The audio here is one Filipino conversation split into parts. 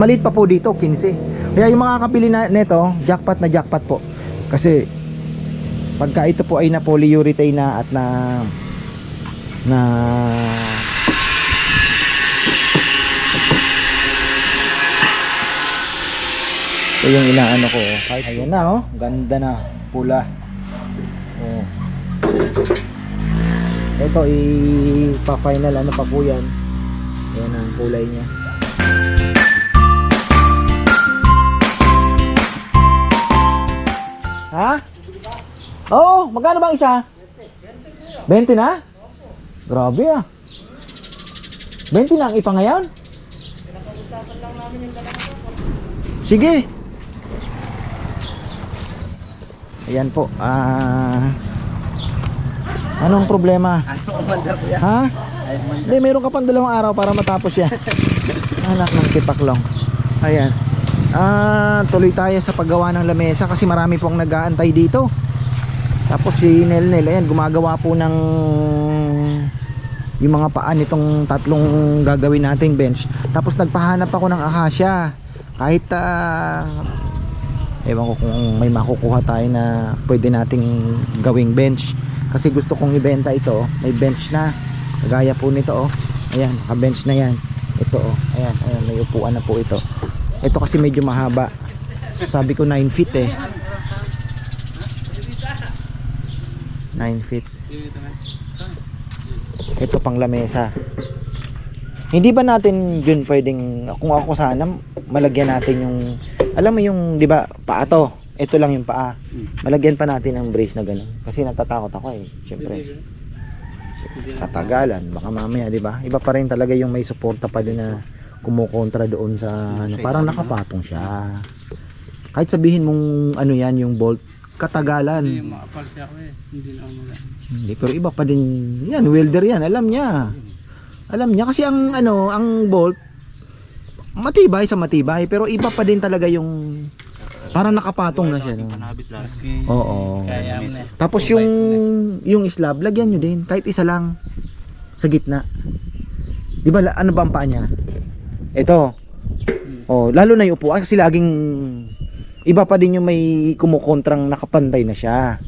Maliit pa po dito, 15. Kaya yung mga kapili na nito, jackpot na jackpot po. Kasi pagka ito po ay na polyurethane na at na ito yung inaano ko. Ayan na oh, ganda na, pula. Oh. Ito ipa-final ano pa po yan. Ayan ang kulay niya. Ha? Oo, magkano bang isa? 20 na? Grabe ah. 20 na ang ipa ngayon? Pinapag-usapan lang namin yung dalawa. Sige. Ayan po. Anong problema? Ha? Hindi, meron ka pang 2 araw para matapos yan. Anak ng tipaklong. Ayan. Tuloy tayo sa paggawa ng lamesa kasi marami pong nag-aantay dito. Tapos si Nelnel, ayan, gumagawa po ng yung mga paan nitong 3 gagawin nating bench. Tapos nagpahanap ako ng akasya. Kahit ewan ko kung may makukuha tayo na pwede nating gawing bench. Kasi gusto kong ibenta ito. May bench na. Gaya po nito oh. Ayan, naka-bench na yan. Ito oh. Ayan, ayan, may upuan na po ito. Ito kasi medyo mahaba. Sabi ko 9 feet eh. 9 feet. Ito pang lamesa. Hindi ba natin yun pwedeng, kung ako sana malagyan natin yung, alam mo yung, di ba, paa to. Ito lang yung paa. Malagyan pa natin ng brace na gano'n. Kasi natatakot ako eh. Siyempre. Tatagalan. Baka mamaya, di ba? Iba pa rin talaga yung may suporta pa din na kumukontra doon sa ano, parang nakapatong siya. Kahit sabihin mong ano yan, yung bolt, katagalan. Hindi, makapal siya ako eh. Hindi na ako magana. Hindi, pero iba pa din yan, welder yan, alam niya. Alam niya kasi ang ano, ang bolt matibay sa matibay, pero iba pa din talaga yung parang nakapatong na siya, no? Oo. Kaya mo na. Tapos yung slab, lagyan nyo din kahit isa lang sa gitna. Di ba ano ba ang paa niya? Ito. Oh, lalo na yung upuan kasi laging iba pa din yung may kumukontrang nakapantay na siya.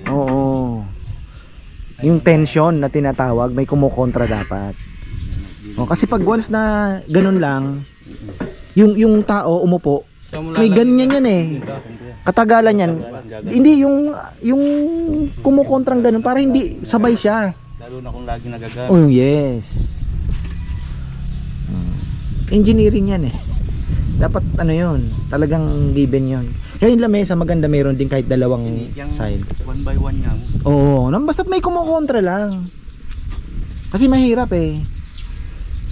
Oo. Yung tension na tinatawag, may kumukontra dapat. Oh, kasi pag once na ganun lang, yung tao umupo, may ganyan yan eh. Katagalan yan. Hindi yung kumukontrang ganun para hindi sabay siya. Lalo na kung lagi nagagamit. Oh, yes. Engineering yan eh. Dapat ano yun, talagang given yun. Kaya yung lamesa maganda, meron din kahit 2 side. 1 by 1 nga. Oo, basta't may kumukontra lang. Kasi mahirap eh.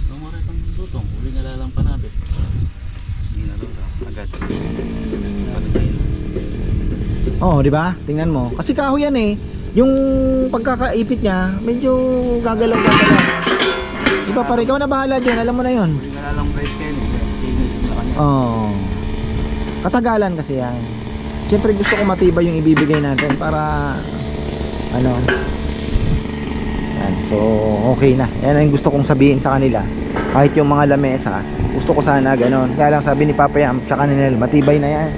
Tumara itong lutong, uli nalalang pa natin. Hindi na lutong, agad. Oo, di ba? Tingnan mo. Kasi kahoy yan eh. Yung pagkakaipit niya, medyo gagalaw-gagalaw. Iba pa rin, ikaw na bahala dyan, alam mo na yun. Uli nalalang break kayo. Oo. Katagalan kasi yan. Siyempre gusto ko matibay yung ibibigay natin para ano. Yan. So okay na. Yan ang gusto kong sabihin sa kanila. Kahit yung mga lamesa, gusto ko sana ganon. Kaya lang sabi ni Papa Yam tsaka ni Nel, matibay na yan.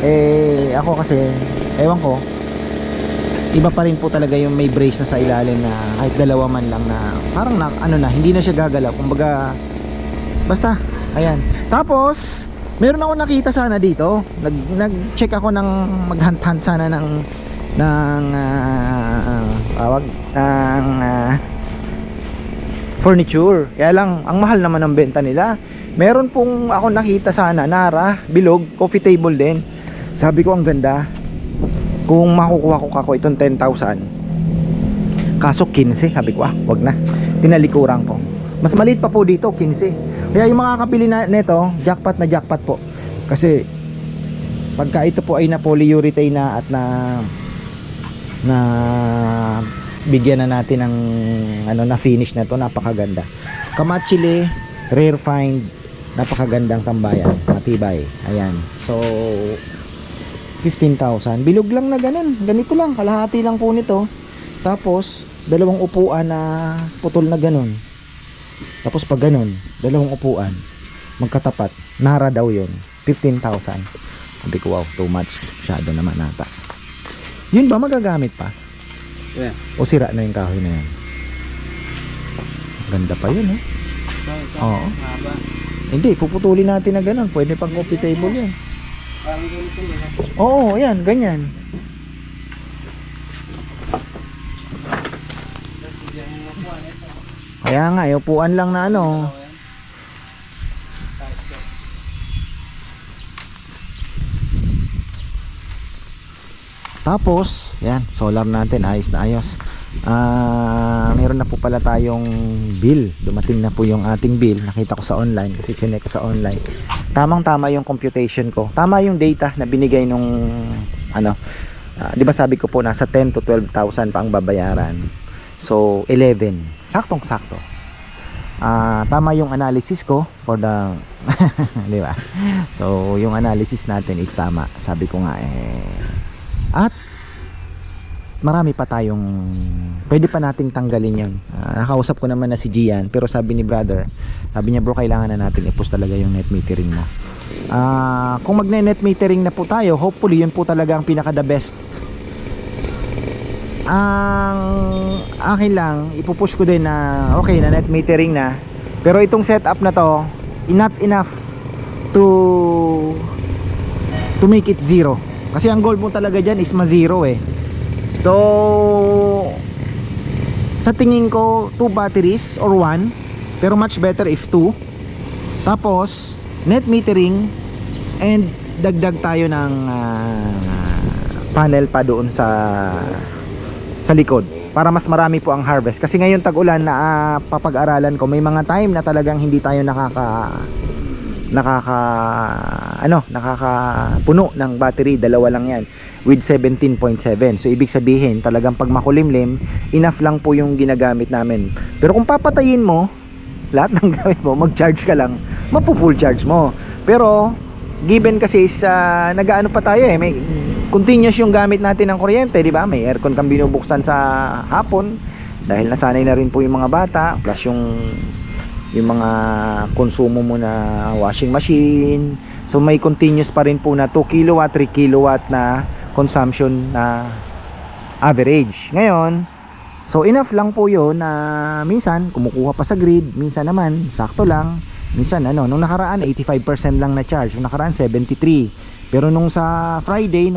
Eh ako kasi, ewan ko, iba pa rin po talaga yung may brace na sa ilalim na kahit 2 man lang na parang na, ano na, hindi na siya gagalaw. Kumbaga basta, ayan. Tapos meron ako nakita sana dito. Nag-check ako ng maghunt-hunt sana ng furniture. Kaya lang ang mahal naman ng benta nila. Meron pong ako nakita sana Nara, bilog, coffee table din. Sabi ko ang ganda. Kung makukuha ko kako itong 10,000. Kaso 15, sabi ko wag na. Tinalikuran ko. Mas maliit pa po dito, 15. Kaya yung mga kapili na nito, jackpot na jackpot po. Kasi pagka ito po ay na polyurethane na at na bigyan na natin ng ano na finish na to, napakaganda. Kamachile, rare find, napakagandang tambayan, matibay. Ayan. So 15,000. Bilog lang na ganun. Ganito lang, kalahati lang po nito. Tapos 2 upuan na putol na ganun. Tapos pag ganun, 2 upuan. magkatapat. Nara daw yun. 15,000. Sabi ko, wow, too much. Masyado naman nata. Yun ba magagamit pa? Yeah. O sira na yung kahoy na yan? Ganda pa yun eh. Oo. Haba. Hindi, puputulin natin na ganun. Pwede pang coffee table yan. Oo, yan, ganyan. Kaya nga, upuan lang na ano. Tapos, yan, solar natin, ayos na ayos. Meron na po pala tayong bill. Dumating na po yung ating bill. Nakita ko sa online kasi chinek ko sa online. Tamang tama yung computation ko. Tama yung data na binigay nung ano. Di ba sabi ko po nasa 10 to 12,000 pa ang babayaran. So 11. Saktong sakto. Tama yung analysis ko for the di ba? So yung analysis natin is tama. Sabi ko nga at marami pa tayong pwede pa nating tanggalin yun. Nakausap ko naman na si Gian, pero sabi ni brother, sabi niya bro, kailangan na natin i-push talaga yung net metering mo. Kung magne-net metering na po tayo, hopefully yun po talaga ang pinaka the best. Ang akin lang, ipupush ko din na okay na net metering na, pero itong setup na to not enough to make it zero. Kasi ang goal mo talaga dyan is ma-zero eh. So sa tingin ko 2 batteries or 1, pero much better if 2. Tapos net metering and dagdag tayo ng panel pa doon sa likod para mas marami po ang harvest. Kasi ngayon tag-ulan na papag-aralan ko, may mga time na talagang hindi tayo nakakapuno ng battery. Dalawa lang yan with 17.7. So ibig sabihin talagang pag makulimlim, enough lang po yung ginagamit namin. Pero kung papatayin mo lahat ng gamit mo, mag-charge ka lang, mapu-full charge mo. Pero given kasi sa nagaano pa tayo may continuous yung gamit natin ng kuryente, di ba? May aircon kang binubuksan sa hapon dahil nasanay na rin po yung mga bata, plus yung mga konsumo mo na washing machine. So may continuous pa rin po na 2 kilowatt, 3 kilowatt na consumption na average. Ngayon, so enough lang po yun na minsan kumukuha pa sa grid, minsan naman sakto lang. Minsan nung nakaraan 85% lang na charge, nung nakaraan 73. Pero nung sa Friday,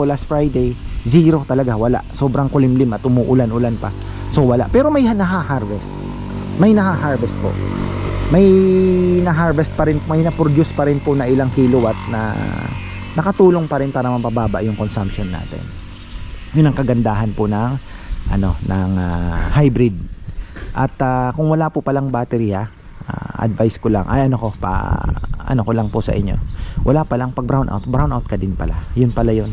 last Friday, zero talaga, wala. Sobrang kulimlim at umuulan-ulan pa. So wala. Pero may naha-harvest. May naha-harvest po. May na-harvest pa rin, may na-produce pa rin po na ilang kilowatt na nakatulong pa rin para mapababa yung consumption natin. Yun ang kagandahan po ng hybrid. At kung wala po palang battery advice ko lang, ano ko lang po sa inyo. Wala palang pag brown out ka din pala. Yun pala yun.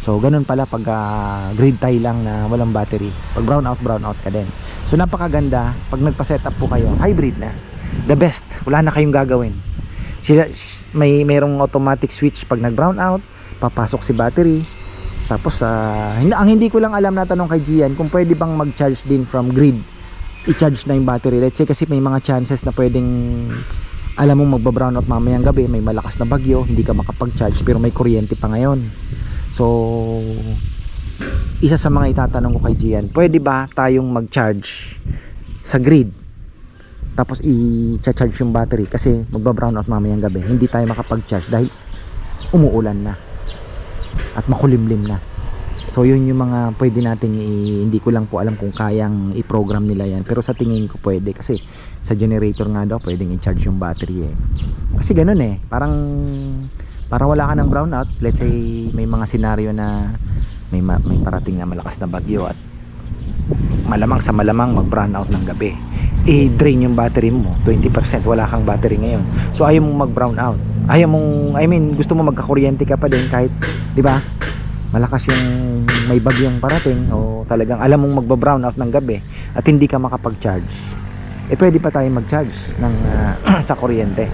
So ganun pala pag grid tie lang na walang battery. Pag brown out ka din. So napakaganda pag nagpa-setup po kayo, hybrid na. The best. Wala na kayong gagawin. Merong automatic switch pag nag-brown out, papasok si battery. Tapos ang hindi ko lang alam na tanong kay Gian kung pwede bang mag-charge din from grid. I-charge na yung battery. Let's say kasi may mga chances na pwedeng alam mo magba-brown out mamayang gabi, may malakas na bagyo, hindi ka makapag-charge pero may kuryente pa ngayon. So isa sa mga itatanong ko kay Gian, pwede ba tayong mag-charge sa grid tapos i-charge yung battery kasi magba-brown out mamayang gabi, hindi tayo makapag-charge dahil umuulan na at makulimlim na. So yun yung mga pwede natin hindi ko lang po alam kung kayang i-program nila yan, pero sa tingin ko pwede kasi sa generator nga daw pwedeng i-charge yung battery kasi ganun parang wala ka ng brownout. Let's say may mga senaryo na may parating na malakas na bagyo at malamang mag brownout ng gabi, drain yung battery mo 20%, wala kang battery ngayon. So ayaw mong mag brownout, gusto mo magkakuryente ka pa din kahit, di ba, malakas yung may bagyong parating o talagang alam mong magba-brownout ng gabi at hindi ka makapag-charge, pwede pa tayo mag-charge ng sa kuryente.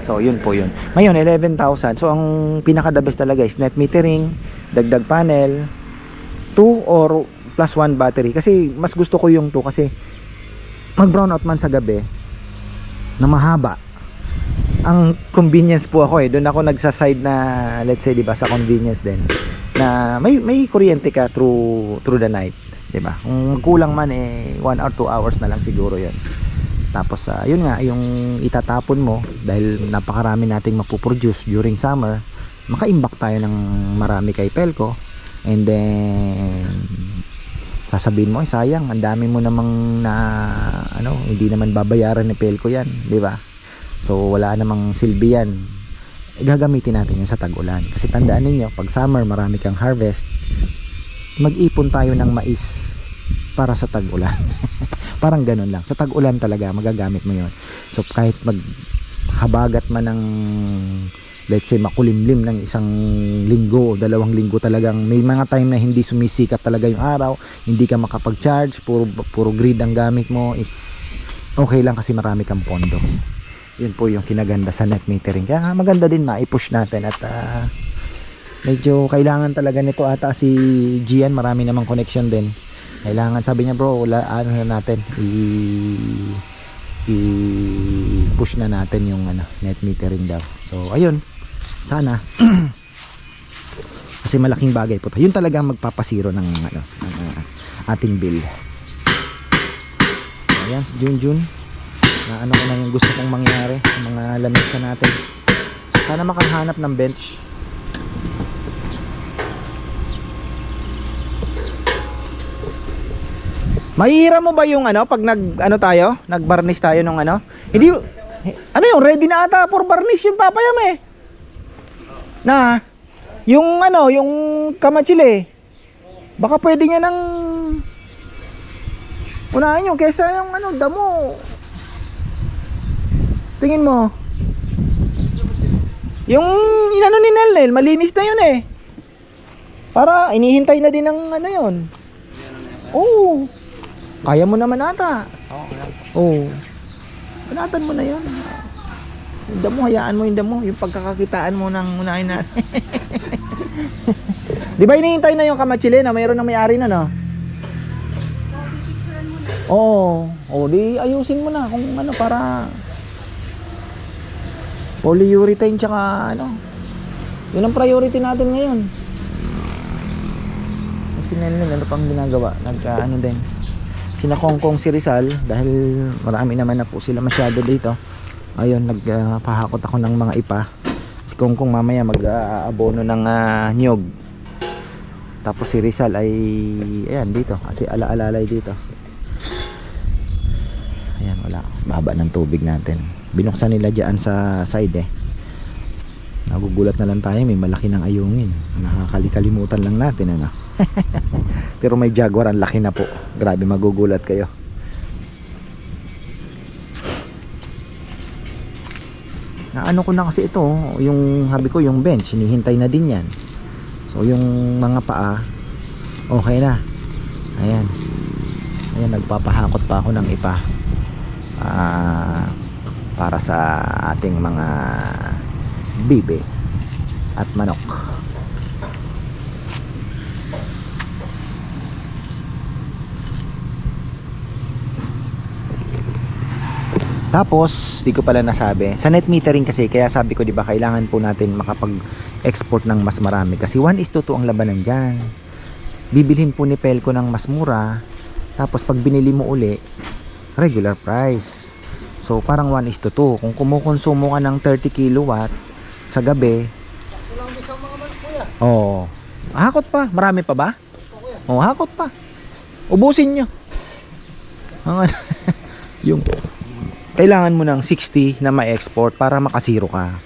So yun po yun. Ngayon 11,000. So ang pinaka the best talaga is net metering, dagdag panel, 2 or plus 1 battery. Kasi mas gusto ko yung 2 kasi mag brownout man sa gabi na mahaba, ang convenience po ako doon ako nagsaside na, let's say, 'di ba, sa convenience din na may kuryente ka through the night, 'di ba? Kung kulang man 1 or 2 hours na lang siguro 'yon. Tapos yun nga, yung itatapon mo dahil napakarami nating mapuproduce during summer, makaimbak tayo ng marami kay Pelco, and then sasabihin mo, sayang, ang dami mo namang na hindi naman babayaran ni Pelco yan, di ba? So wala namang silbi yan. Gagamitin natin yun sa tag-ulan, kasi tandaan ninyo, pag summer marami kang harvest, mag-ipon tayo ng mais para sa tag-ulan. Parang ganun lang, sa tag-ulan talaga magagamit mo yun. So kahit maghabagat man ng, let's say, makulimlim ng 1 linggo o 2 linggo, talagang may mga time na hindi sumisikat talaga yung araw, hindi ka makapag-charge, puro grid ang gamit mo, is okay lang kasi marami kang pondo. Yun po yung kinaganda sa net metering. Kaya maganda din ma-push natin, at medyo kailangan talaga nito ata si Gian, marami namang connection din. Kailangan, sabi niya, bro, ano na natin, i-push na natin yung net metering daw. So ayun, sana kasi malaking bagay po 'to. Yun talaga magpapasiro ng ating bill. Ayan, si Junjun, na ko na yung gusto kong mangyari sa mga lamesa natin. Sana makahanap ng bench. Mahihira mo ba yung pag nag-varnish tayo nung Hindi, yung ready na ata for varnish yung papayam eh. Na, yung yung kamachile. Baka pwede niya nang unahin yung kesa yung damo. Tingin mo. Yung inano ni Nel, malinis na yun eh. Para inihintay na din ng yun. Oo. Kaya mo naman ata. Oo. Panatan mo na yun. Yung damo, hayaan mo yung damo. Yung pagkakakitaan mo ng unahin na. Di ba hinihintay na yung kamachile na mayroon ng may-ari na, no? Oo. O di ayusin mo na kung para polyurethane tsaka yun ang priority natin ngayon. Kasi ano pang ginagawa? Din. Sina Kongkong, si Rizal, dahil marami naman na po sila masyado dito. Ayun, nagpahakot ako ng mga ipa. Si Kongkong mamaya mag-abono ng nyog. Tapos si Rizal ay ayan dito, kasi ala-alalay dito. Ayan, wala, baba ng tubig natin. Binuksan nila dyan sa side eh. Nagugulat na lang tayo, may malaki ng ayungin. Nakakalikalimutan lang natin Pero may jaguar, ang laki na po. Grabe, magugulat kayo. Naano ko na kasi ito, yung habi ko, yung bench, hinihintay na din yan. So yung mga paa, okay na. Ayan. Ayan, nagpapahakot pa ako ng ipa. Para sa ating mga bibe at manok. Tapos, di ko pala nasabi, sa net metering kasi, kaya sabi ko, di ba, kailangan po natin makapag-export ng mas marami. Kasi 1:2 ang labanan dyan. Bibilhin po ni Pelco ng mas mura, tapos pag binili mo uli, regular price. So, parang 1:2. Kung kumukonsumo ka ng 30 kilowatt sa gabi, hakot pa. Marami pa ba? Hakot pa. Ubusin nyo. Yung kailangan mo ng 60 na ma-export para makasiro ka.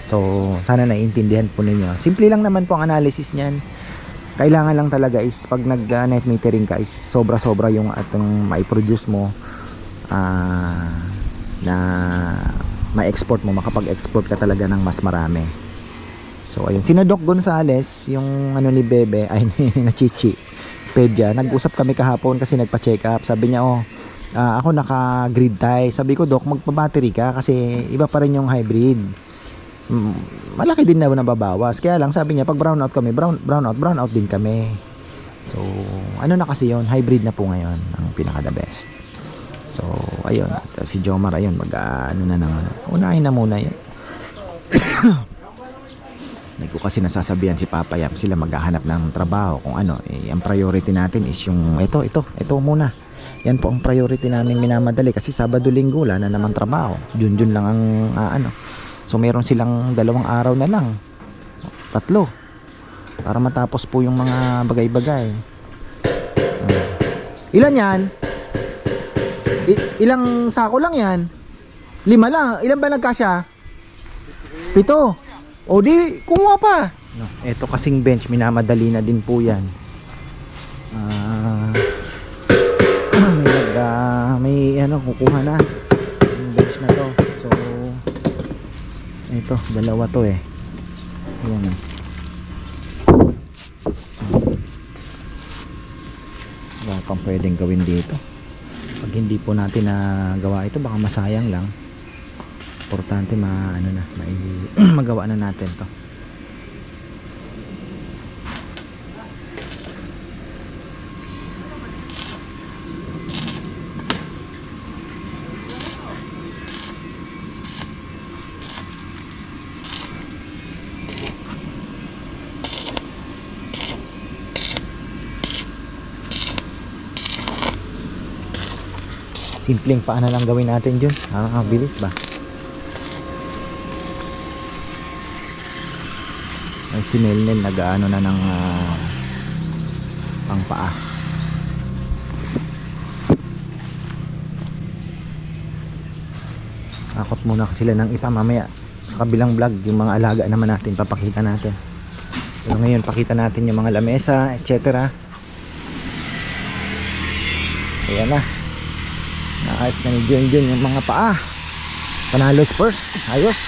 So, sana naiintindihan po ninyo. Simple lang naman po ang analysis niyan. Kailangan lang talaga is pag nag-net metering ka is sobra-sobra yung atong mai-produce mo na ma-export mo, makapag-export ka talaga ng mas marami. So, ayun. Sina Doc Gonzales, yung ni Bebe, ay na Chichi Pedya, nag-usap kami kahapon kasi nagpa-check up. Sabi niya, ako naka-grid tie. Sabi ko, Doc, magpa-battery ka kasi iba pa rin yung hybrid. Malaki din na nababawas. Kaya lang, sabi niya, pag brownout kami, brownout din kami. So, na kasi yon, hybrid na po ngayon ang pinaka-the best. So, ayun. Si Jomar ayun, ano na naman. Unahin na muna yun. Hindi ko kasi nasasabihan si Papa Yam, sila maghahanap ng trabaho kung ano. Ang priority natin is yung ito muna. Yan po ang priority namin minamadali kasi Sabado Linggo wala na naman trabaho. Jun lang ang ano. So meron silang 2 araw na lang. 3 para matapos po yung mga bagay-bagay. Ilan yan? Ilang sako lang yan? 5 lang. Ilan ba nagkasya? 7. O di, kumuha pa. No, ito kasing bench, minamadali na din po yan. May ano, kukuha na yung bench na to. So, ito, 2 to eh. Ayan eh. Wala pang pwedeng gawin dito. Pag hindi po natin nagawa ito, baka masayang lang. Importante magawa na natin to. Simpleng paano lang gawin natin dyan. Bilis ba? Ay, si Nelnel nag-ano na ng pangpaa. Akot muna kasi sila ng ipa mamaya. Sa kabilang vlog, yung mga alaga naman natin, papakita natin. Pero ngayon, pakita natin yung mga lamesa, etc. Ayan na. Naayos na ni John yung mga paa. Panalo Spurs. Ayos.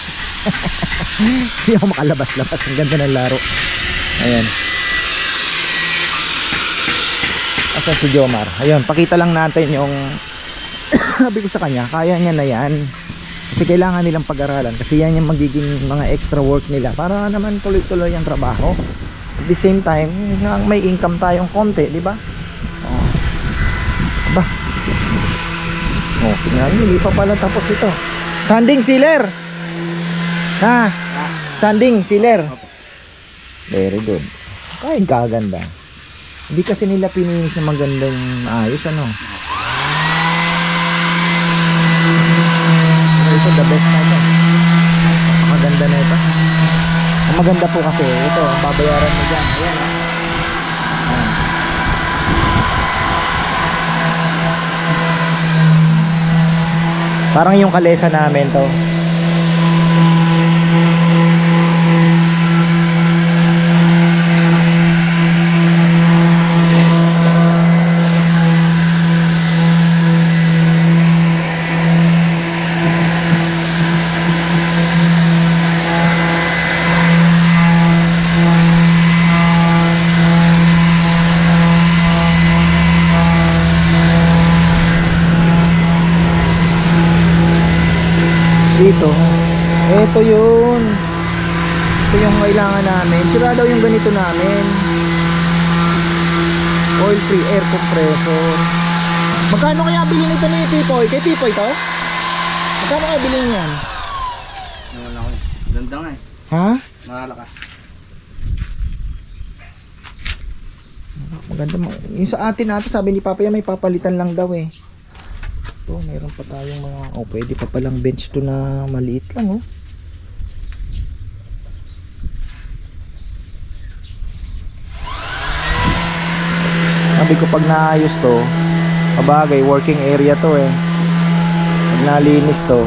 Hindi ako makalabas-labas. Ang ganda ng laro. Ayan. Asan si Jomar? Ayun, pakita lang natin yung sabi ko sa kanya, kaya niya na yan. Kasi kailangan nilang pag-aralan. Kasi yan yung magiging mga extra work nila para naman tuloy-tuloy ang trabaho. At the same time, may income tayong konti, di ba? Aba. Okay nga, hindi pa pala tapos ito. Sanding sealer. Sanding sealer. Very good. Ay, kaganda. Hindi kasi nila pininis na magandang ayos, ano. So, ito the best na ito. Maganda na ito. Ang maganda po kasi ito, babayaran mo dyan. Ayan. Parang yung kalesa namin to. Ito yun. Ito yung kailangan namin. Sira daw yung ganito namin. Oil free air compressor. Magkano kaya bilhin ito ni Pipoy? Kay Pipoy to? Magkano kaya bilhin yan? Wala ko eh. Ganda nga eh. Ha? Makalakas. Maganda mo. Yung sa atin natin, sabi ni Papa yan, may papalitan lang daw eh. Ito, mayroon pa tayong mga, pwede pa palang bench to na maliit lang oh. Sabi ko pag naayos to, kabagay working area to eh. Pag nalinis to,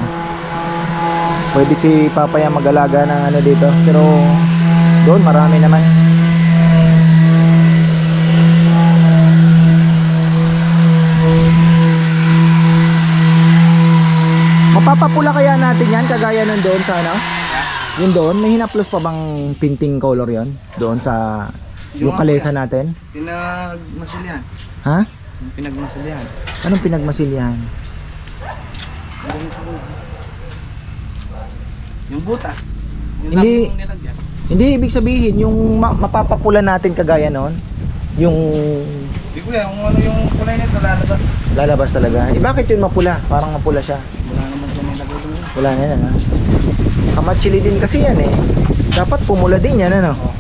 pwede si Papa yan mag-alaga ng ano dito. Pero doon marami naman. Mapapapula kaya natin yan kagaya nun doon sa ano? Yun doon, may hinaplos pa bang tinting color yon doon sa yung kalesa natin? Pinagmasilyan. Ha? Pinagmasilyan. Anong pinagmasilyan? Yung butas. Yung Hindi. tapong nilagyan. Hindi ibig sabihin yung mapapapula natin kagaya nun, yung Hindi ko yan, kung ano yung kulay nito lalabas. Lalabas talaga. Eh bakit yun mapula? Parang mapula siya. Wala naman siya may lagay doon. Wala na yan, ha? Kamatsili din kasi yan eh. Dapat pumula din yan, ano? Oh.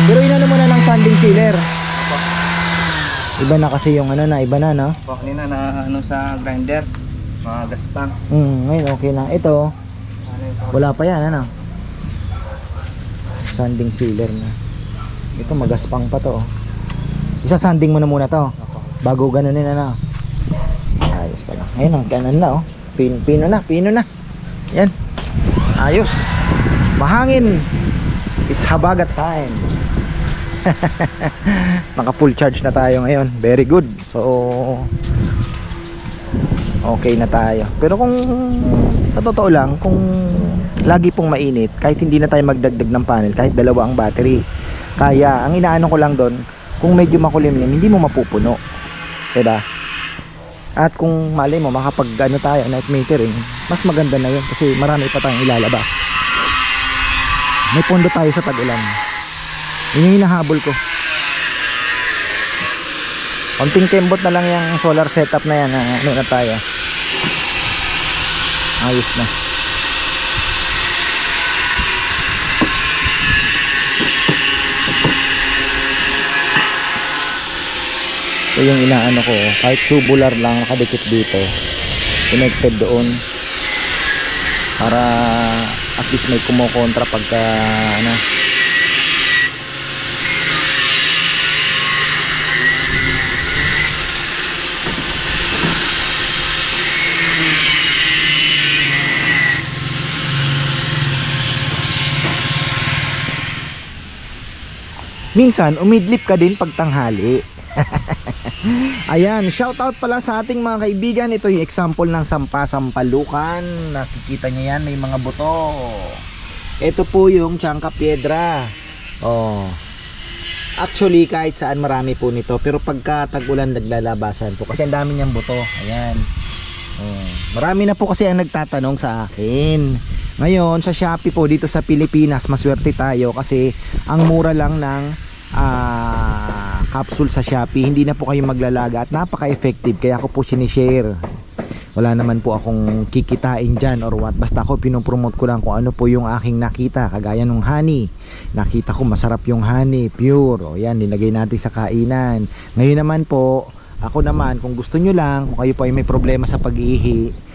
Pero inano mo na ng sanding sealer. Iba na kasi yung ano na, iba na, no? Po, kanina na ano sa grinder, mga gaspang. Ngayon okay na. Ito, Ano yung wala pa yan, ano? Sanding sealer na. Ito magaspang pa to, oh. Isa sanding mo na muna to bago ganunin, ano? Ayos pala. Ayun ang kanan na, oh. Pino na. Yan. Ayos. Mahangin. It's habagat time. Naka full charge na tayo ngayon. Very good. So okay na tayo. Pero kung sa totoo lang, kung lagi pong mainit, kahit hindi na tayo magdagdag ng panel, kahit dalawa ang battery, kaya ang inaano ko lang doon, kung medyo makulimlim, hindi mo mapupuno, diba? At kung malay mo makapag ano tayo, night metering, mas maganda na yun kasi marami pa tayong ilalabas. May pondo tayo sa tag-ulan. Yun yung hinahabol ko. Konting kembot na lang yung solar setup na yan, ano na tayo. Ayos na. So yung inaano ko, kahit tubular lang nakadikit dito, connected doon para at least may kumukontra pagka ano. Minsan umidlip ka din pag tanghali. Ayan, shout out pala sa ating mga kaibigan. Ito yung example ng sampalukan. Nakikita niyo yan, may mga buto. Ito po yung Changka Piedra. Oh. Actually kahit saan marami po nito, pero pagka tag-ulan naglalabasan po kasi ang dami niyang buto. Ayan. Oh. Marami na po kasi ang nagtatanong sa akin. Ngayon sa Shopee po dito sa Pilipinas, maswerte tayo kasi ang mura lang ng capsule sa Shopee. Hindi na po kayo maglalaga at napaka-effective, kaya ako po sinishare. Wala naman po akong kikitain dyan or what, basta ako pinopromote ko lang kung ano po yung aking nakita. Kagaya nung honey, nakita ko masarap yung honey, pure. O yan, nilagay natin sa kainan. Ngayon naman po, ako naman, kung gusto nyo lang, kung kayo po ay may problema sa pag-iihi,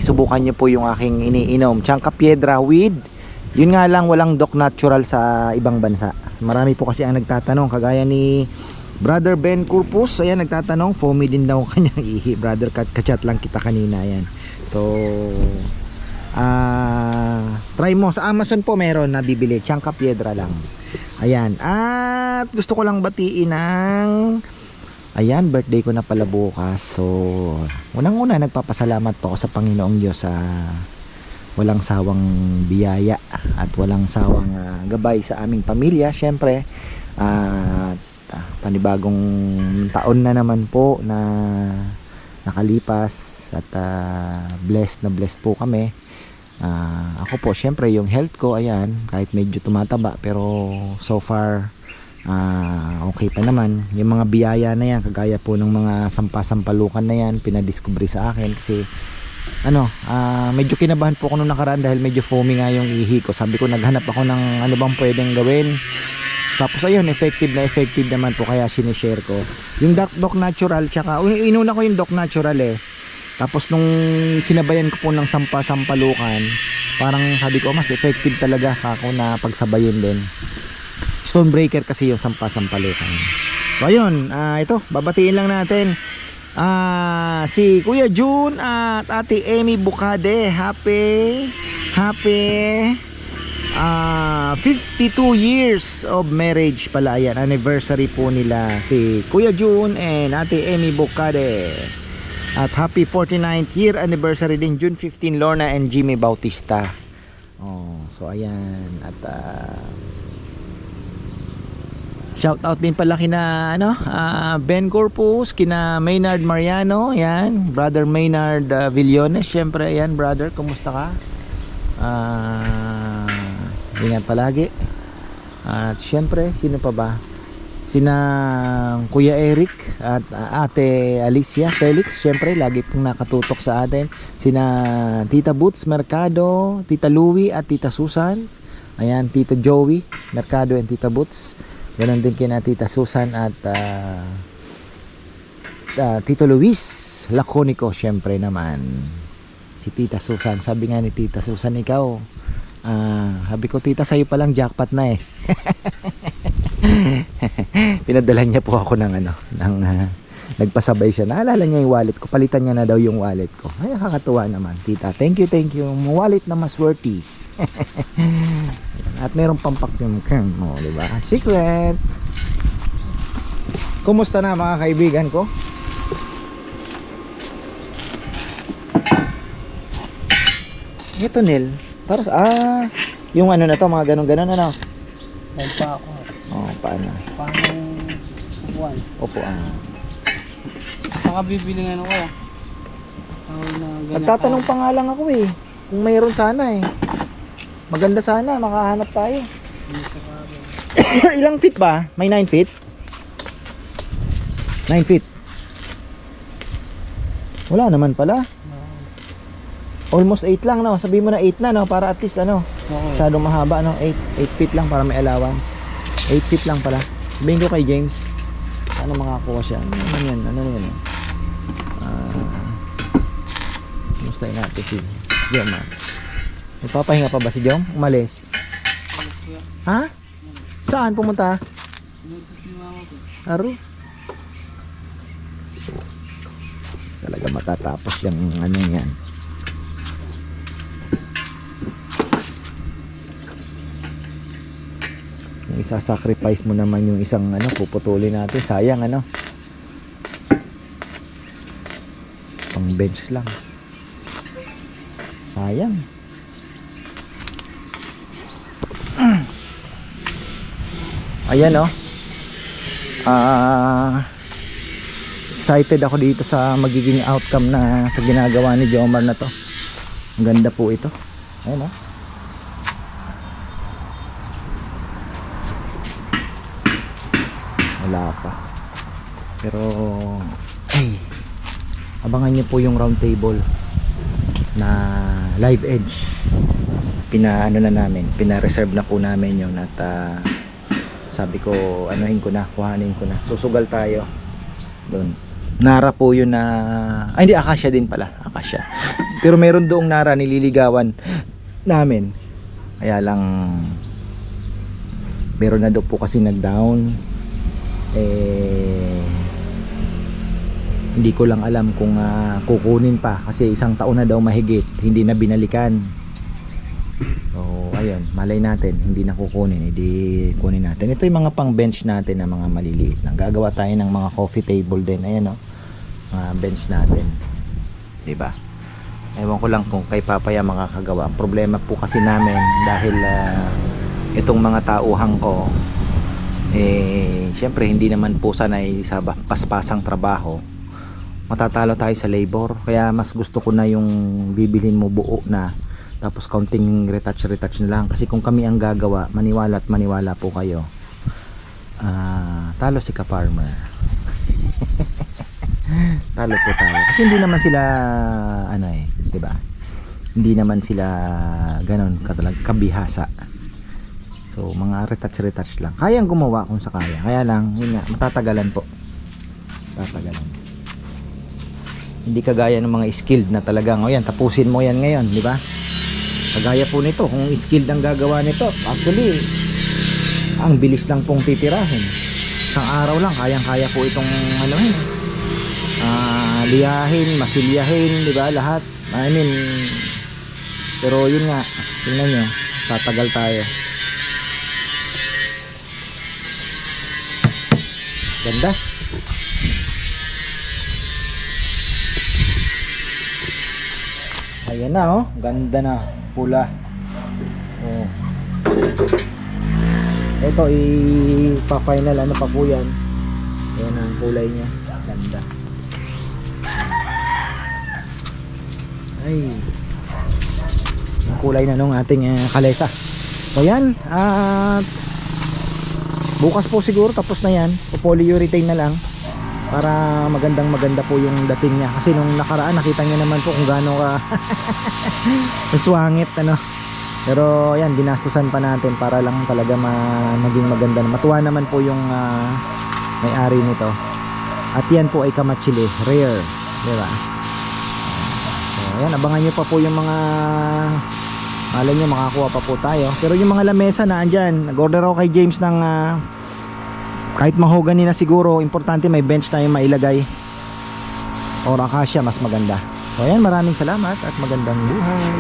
subukan nyo po yung aking iniinom, Changka Piedra with, yun nga lang walang Doc Natural sa ibang bansa. Marami po kasi ang nagtatanong, kagaya ni Brother Ben Corpus, ayan, nagtatanong, foamy din daw kanyang ihi. Brother, kachat lang kita kanina, yan. So try mo, sa Amazon po meron nabibili, Changka Piedra lang. Ayan, at gusto ko lang batiin ng ayan, birthday ko na pala bukas. So, unang-una nagpapasalamat po ako sa Panginoong Diyos sa walang sawang biyaya at walang sawang gabay sa aming pamilya. Siyempre, panibagong taon na naman po na nakalipas at blessed na blessed po kami. Ako po, siyempre, yung health ko, ayan, kahit medyo tumataba, pero so far, okay pa naman. Yung mga biyaya na yan, kagaya po ng mga sampalukan na yan, pinadiscovery sa akin kasi medyo kinabahan po ako nung nakaraan dahil medyo foamy nga yung ihi ko. Sabi ko naghanap ako ng ano bang pwedeng gawin, tapos ayun, effective naman po, kaya sinishare ko yung Doc Natural. Tsaka inuna ko yung Doc Natural tapos nung sinabayan ko po ng sampalukan, parang sabi ko mas effective talaga ako na pagsabayin din. Stonebreaker kasi yung sampalukan. So ayun, ito babatiin lang natin si Kuya June at Ate Amy Bukade. Happy 52 years of marriage pala, yan, anniversary po nila si Kuya June and Ate Amy Bukade. At happy 49th year anniversary din June 15 Lorna and Jimmy Bautista. Oh, so ayan at shout out din pala kina Ben Corpus, kina Maynard Mariano, yan, brother Maynard Villones, syempre ayan brother, kumusta ka? Ingat palagi. At syempre, sino pa ba? Sina Kuya Eric at Ate Alicia Felix, syempre lagi pong nakatutok sa atin. Sina Tita Boots Mercado, Tita Louie at Tita Susan. Ayan, Tita Joey Mercado and Tita Boots. Ganon din kina Tita Susan at Tito Luis Laconico, syempre naman. Si Tita Susan, sabi nga ni Tita Susan, ikaw, sabi ko, tita, sa'yo palang jackpot na eh. Pinadala niya po ako ng nagpasabay siya. Naalala niya yung wallet ko. Palitan niya na daw yung wallet ko. Ay, nakakatuwa naman. Tita, thank you. Wallet na maswerte. At meron pang vacuum mo, di ba? Secret. Kumusta na mga kaibigan ko? Ito Nel. Para yung ano na to, mga ganun-ganun ano. Dahil pa ako. Oh, paano? Paano upuan? Upuan. Saka bibili nga ano kaya? Nagtatanong pa nga lang ako eh. Kung mayroon sana eh. Maganda sana, makahanap tayo. Ilang feet ba? May 9 feet? 9 feet. Wala naman pala. Almost 8 lang, no? Sabihin mo na 8 na, no? Para at least ano, masyadong mahaba, no? 8 feet lang para may allowance. 8 feet lang pala. Sabihin ko kay James, ano makakuha siya? Ano yan? Kumustahin natin si Jom, man. Magpapahinga pa ba si Jom? Umalis? Ha? Saan pumunta? Aro? Talaga matatapos yung ano yan. Yung isa-sacrifice mo naman yung isang puputulin natin. Sayang pang bench lang. Sayang. Ayan excited ako dito sa magiging outcome na sa ginagawa ni Jomar na to. Ang ganda po ito. Ayan wala pa, pero abangan nyo po yung round table na live edge. Pina-reserve na po namin yun at sabi ko kuhanin ko na, susugal tayo doon. Nara po yun na hindi, Acacia din pala, Acacia, pero meron doong Nara nililigawan namin, kaya lang meron na daw po kasi nag-down. Hindi ko lang alam kung kukunin pa kasi 1 taon na daw mahigit hindi na binalikan. So ayun, malay natin hindi na kukunin, hindi kunin natin. Ito yung mga pang bench natin na mga maliliit lang. Gagawa tayo ng mga coffee table din. Ayan mga bench natin, diba? Ewan ko lang kung kay Papaya makakagawa. Ang problema po kasi namin dahil itong mga tauhang ko syempre hindi naman po sanay sa paspasang trabaho, matatalo tayo sa labor. Kaya mas gusto ko na yung bibilhin mo buo na, tapos counting retouch na lang. Kasi kung kami ang gagawa, maniwala po kayo, talo si ka-farmer. Talo po tayo kasi hindi naman sila diba? Hindi naman sila ganon kabihasa. So mga retouch lang. Kayang gumawa kung sa kaya. Kaya lang, yun nga, matatagalan po. Hindi kagaya ng mga skilled na talagang, yan, tapusin mo yan ngayon, di ba? Kagaya po nito, kung skilled ang gagawa nito, actually, ang bilis lang pong titirahin. Isang araw lang, kayang-kaya po itong liyahin, masilyahin, di ba? Lahat. Pero yun nga, tingnan nyo, tatagal tayo. Ganda. Ayan na ganda na, pula. Oh. Ito ipa-final ano pa po yan. Ayan ang kulay niya. Ganda. Ay. Ang kulay na nung ating kalesa. So yan. At bukas po siguro tapos na yan. Polyurethane na lang. Para maganda po yung dating niya. Kasi nung nakaraan nakita niyo naman po kung gaano ka swangit ano. Pero yan, ginastusan pa natin para lang talaga maging maganda. Matuwa naman po yung may-ari nito. At yan po ay kamatsili, rare, diba? So yan, abangan nyo pa po yung mga, malay nyo makakuha pa po tayo. Pero yung mga lamesa na andyan, nag-order ako kay James ng kahit mahogany na siguro, importante may bench tayo mailagay or acacia, mas maganda. So yan, maraming salamat at magandang buhay.